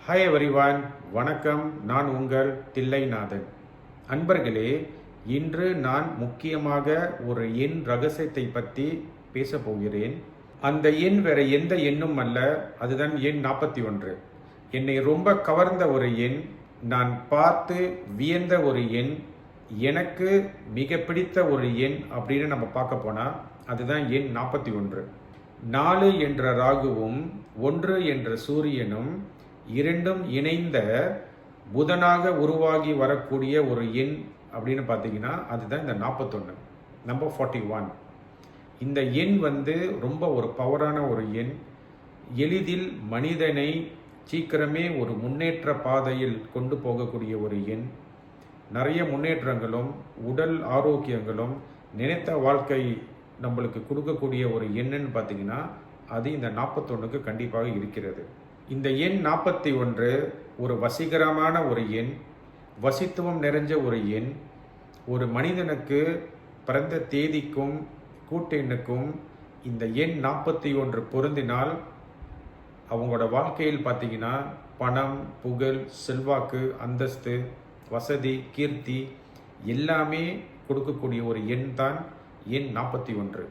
Hi எவரிவான், வணக்கம். நான் உங்கள் தில்லைநாதன். அன்பர்களே, இன்று நான் முக்கியமாக ஒரு எண் ரகசியத்தை பற்றி பேசப் போகிறேன். அந்த எண் வேற எந்த எண்ணும் அல்ல, அதுதான் எண் 41. என்னை ரொம்ப கவர்ந்த ஒரு எண், நான் பார்த்து வியந்த ஒரு எண், எனக்கு மிக பிடித்த ஒரு எண் அப்படின்னு நம்ம பார்க்க போனால் அதுதான் எண் 41. 4 என்ற ராகுவும் 1 என்ற சூரியனும் இரண்டும் இணைந்த புதனாக உருவாகி வரக்கூடிய ஒரு எண் அப்படின்னு பார்த்தீங்கன்னா அதுதான் இந்த 41, நம்பர் 41. இந்த எண் ரொம்ப ஒரு பவரான ஒரு எண். எளிதில் மனிதனை சீக்கிரமே ஒரு முன்னேற்ற பாதையில் கொண்டு போகக்கூடிய ஒரு எண். நிறைய முன்னேற்றங்களும் உடல் ஆரோக்கியங்களும் நினைத்த வாழ்க்கை நம்மளுக்கு கொடுக்கக்கூடிய ஒரு எண்ணுன்னு பார்த்தீங்கன்னா அது இந்த 41க்கு கண்டிப்பாக இருக்கிறது. இந்த எண் 41 ஒரு வசீகரமான ஒரு எண், வசித்துவம் நிறைஞ்ச ஒரு எண். ஒரு மனிதனுக்கு பிறந்த தேதிக்கும் கூட்டெண்ணுக்கும் இந்த எண் 41 பொருந்தினால் அவங்களோட வாழ்க்கையில் பார்த்தீங்கன்னா பணம், புகழ், செல்வாக்கு, அந்தஸ்து, வசதி, கீர்த்தி எல்லாமே கொடுக்கக்கூடிய ஒரு எண் தான் எண் 41.